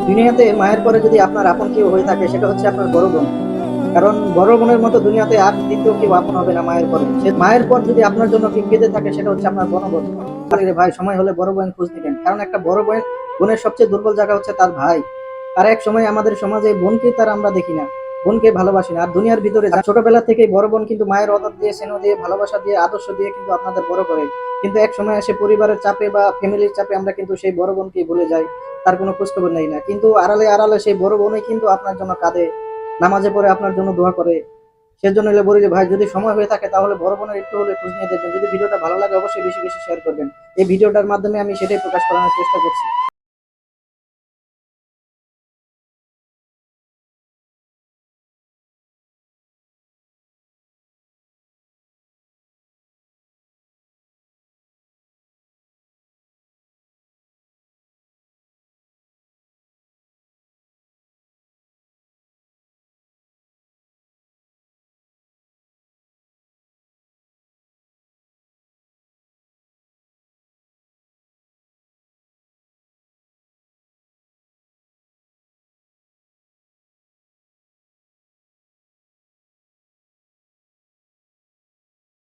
দুনিয়াতে মায়ের পরে যদি আপনার আপন কেউ হয়ে থাকে সেটা হচ্ছে আপনার বড় বোন। কারণ বড় বোনের মতো দুনিয়াতে আর দ্বিতীয় কেউ আপন হবে না মায়ের পরে। সে মায়ের পর যদি আপনার জন্য কেউ কেঁদে থাকে সেটা হচ্ছে আপনার বড় বোন। আরে ভাই, সময় হলে বড় বোন খোঁজ নিবেন, কারণ একটা বড় বোনের সবচেয়ে দুর্বল জায়গা হচ্ছে তার ভাই। আর এক সময় আমাদের সমাজে বোনকে তার আমরা দেখি না, বোনকে ভালোবাসি না। আর দুনিয়ার ভিতরে ছোটবেলা থেকে বড় বোন কিন্তু মায়ের অদর দিয়ে, স্নেহ দিয়ে, ভালোবাসা দিয়ে, আদর্শ দিয়ে কিন্তু আপনাদের বড় করে। কিন্তু এক সময় এসে পরিবারের চাপে বা ফ্যামিলির চাপে আমরা কিন্তু সেই বড় বোনকে ভুলে যাই, তার কোনো খোঁজখবর নেই না। কিন্তু আড়ালে আড়ালে সেই বড় বোনই কিন্তু আপনার জন্য কাঁদে, নামাজে পড়ে আপনার জন্য দোয়া করে। সেজন্য হলে বলি যে ভাই, যদি সময় হয়ে থাকে তাহলে বড় বোনের একটু হলে খোঁজ নিয়ে দেখবেন। যদি ভিডিওটা ভালো লাগে অবশ্যই বেশি বেশি শেয়ার করবেন। এই ভিডিওটার মাধ্যমে আমি সেটাই প্রকাশ করানোর চেষ্টা করছি।